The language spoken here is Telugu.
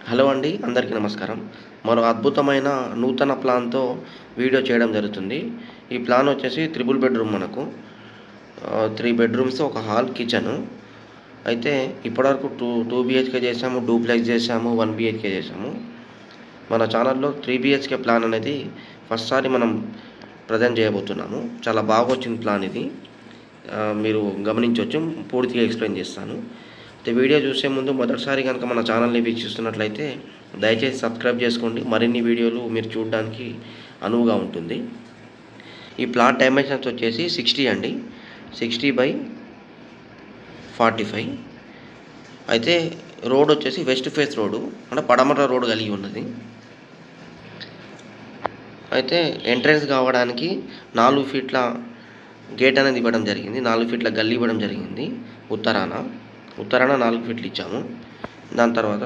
హలో అండి, అందరికీ నమస్కారం. మరో అద్భుతమైన నూతన ప్లాన్‌తో వీడియో చేయడం జరుగుతుంది. ఈ ప్లాన్ వచ్చేసి త్రిబుల్ బెడ్‌రూమ్ మనకు. 3 బెడ్‌రూమ్స్, ఒక హాల్, కిచెను. అయితే ఇప్పటివరకు 2 బీహెచ్‌కే చేసాము, డూప్లెక్స్ చేసాము, 1 బీహెచ్‌కే చేసాము. మన ఛానల్‌లో 3 బీహెచ్‌కే ప్లాన్ అనేది ఫస్ట్ సారి మనం ప్రజెంట్ చేయబోతున్నాము. చాలా బాగొచ్చింది ప్లాన్ ఇది. మీరు గమనించొచ్చు. పూర్తిగా ఎక్స్‌ప్లెయిన్ చేస్తాను. అయితే వీడియో చూసే ముందు మొదటిసారి కనుక మన ఛానల్‌ని వీక్షిస్తున్నట్లయితే దయచేసి సబ్స్క్రైబ్ చేసుకోండి. మరిన్ని వీడియోలు మీరు చూడడానికి అనువుగా ఉంటుంది. ఈ ప్లాట్ డైమెన్షన్స్ వచ్చేసి 60 అండి. 60/45. అయితే రోడ్ వచ్చేసి వెస్ట్ ఫేస్ రోడ్డు, అంటే పడమర రోడ్ కలిగి ఉన్నది. అయితే ఎంట్రన్స్ కావడానికి 4 ఫీట్ల గేట్ అనేది ఇవ్వడం జరిగింది. 4 ఫీట్ల గల్లీ ఇవ్వడం జరిగింది. ఉత్తరాన 4 ఫీట్లు ఇచ్చాము. దాని తర్వాత